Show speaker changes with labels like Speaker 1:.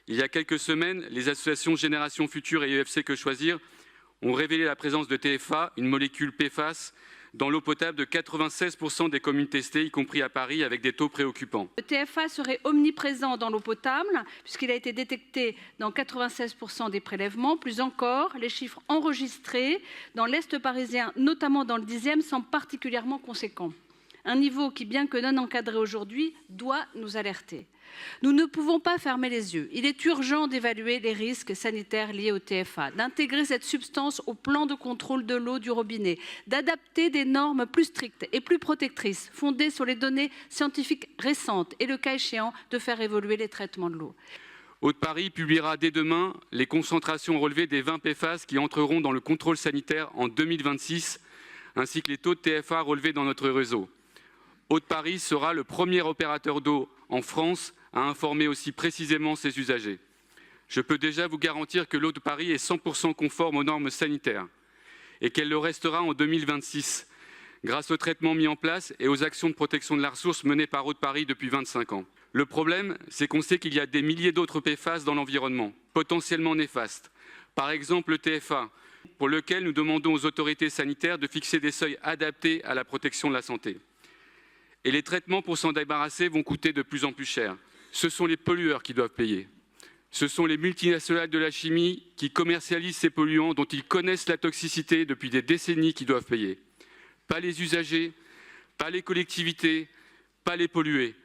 Speaker 1: Il y a quelques semaines, les associations Génération Future et UFC Que Choisir ont révélé la présence de TFA, une molécule PFAS, dans l'eau potable de 96% des communes testées, y compris à Paris, avec des taux préoccupants.
Speaker 2: Le TFA serait omniprésent dans l'eau potable, puisqu'il a été détecté dans 96% des prélèvements. Plus encore, les chiffres enregistrés dans l'Est parisien, notamment dans le 10e, semblent particulièrement conséquents. Un niveau qui, bien que non encadré aujourd'hui, doit nous alerter. Nous ne pouvons pas fermer les yeux. Il est urgent d'évaluer les risques sanitaires liés au TFA, d'intégrer cette substance au plan de contrôle de l'eau du robinet, d'adapter des normes plus strictes et plus protectrices, fondées sur les données scientifiques récentes et, le cas échéant, de faire évoluer les traitements de l'eau.
Speaker 1: Haute-Paris publiera dès demain les concentrations relevées des 20 PFAS qui entreront dans le contrôle sanitaire en 2026, ainsi que les taux de TFA relevés dans notre réseau. Haute-Paris sera le premier opérateur d'eau en France à informer aussi précisément ses usagers. Je peux déjà vous garantir que l'eau de Paris est 100% conforme aux normes sanitaires et qu'elle le restera en 2026 grâce aux traitements mis en place et aux actions de protection de la ressource menées par Haute-Paris depuis 25 ans. Le problème, c'est qu'on sait qu'il y a des milliers d'autres PFAS dans l'environnement, potentiellement néfastes. Par exemple, le TFA, pour lequel nous demandons aux autorités sanitaires de fixer des seuils adaptés à la protection de la santé. Et les traitements pour s'en débarrasser vont coûter de plus en plus cher. Ce sont les pollueurs qui doivent payer. Ce sont les multinationales de la chimie qui commercialisent ces polluants dont ils connaissent la toxicité depuis des décennies qui doivent payer. Pas les usagers, pas les collectivités, pas les pollués.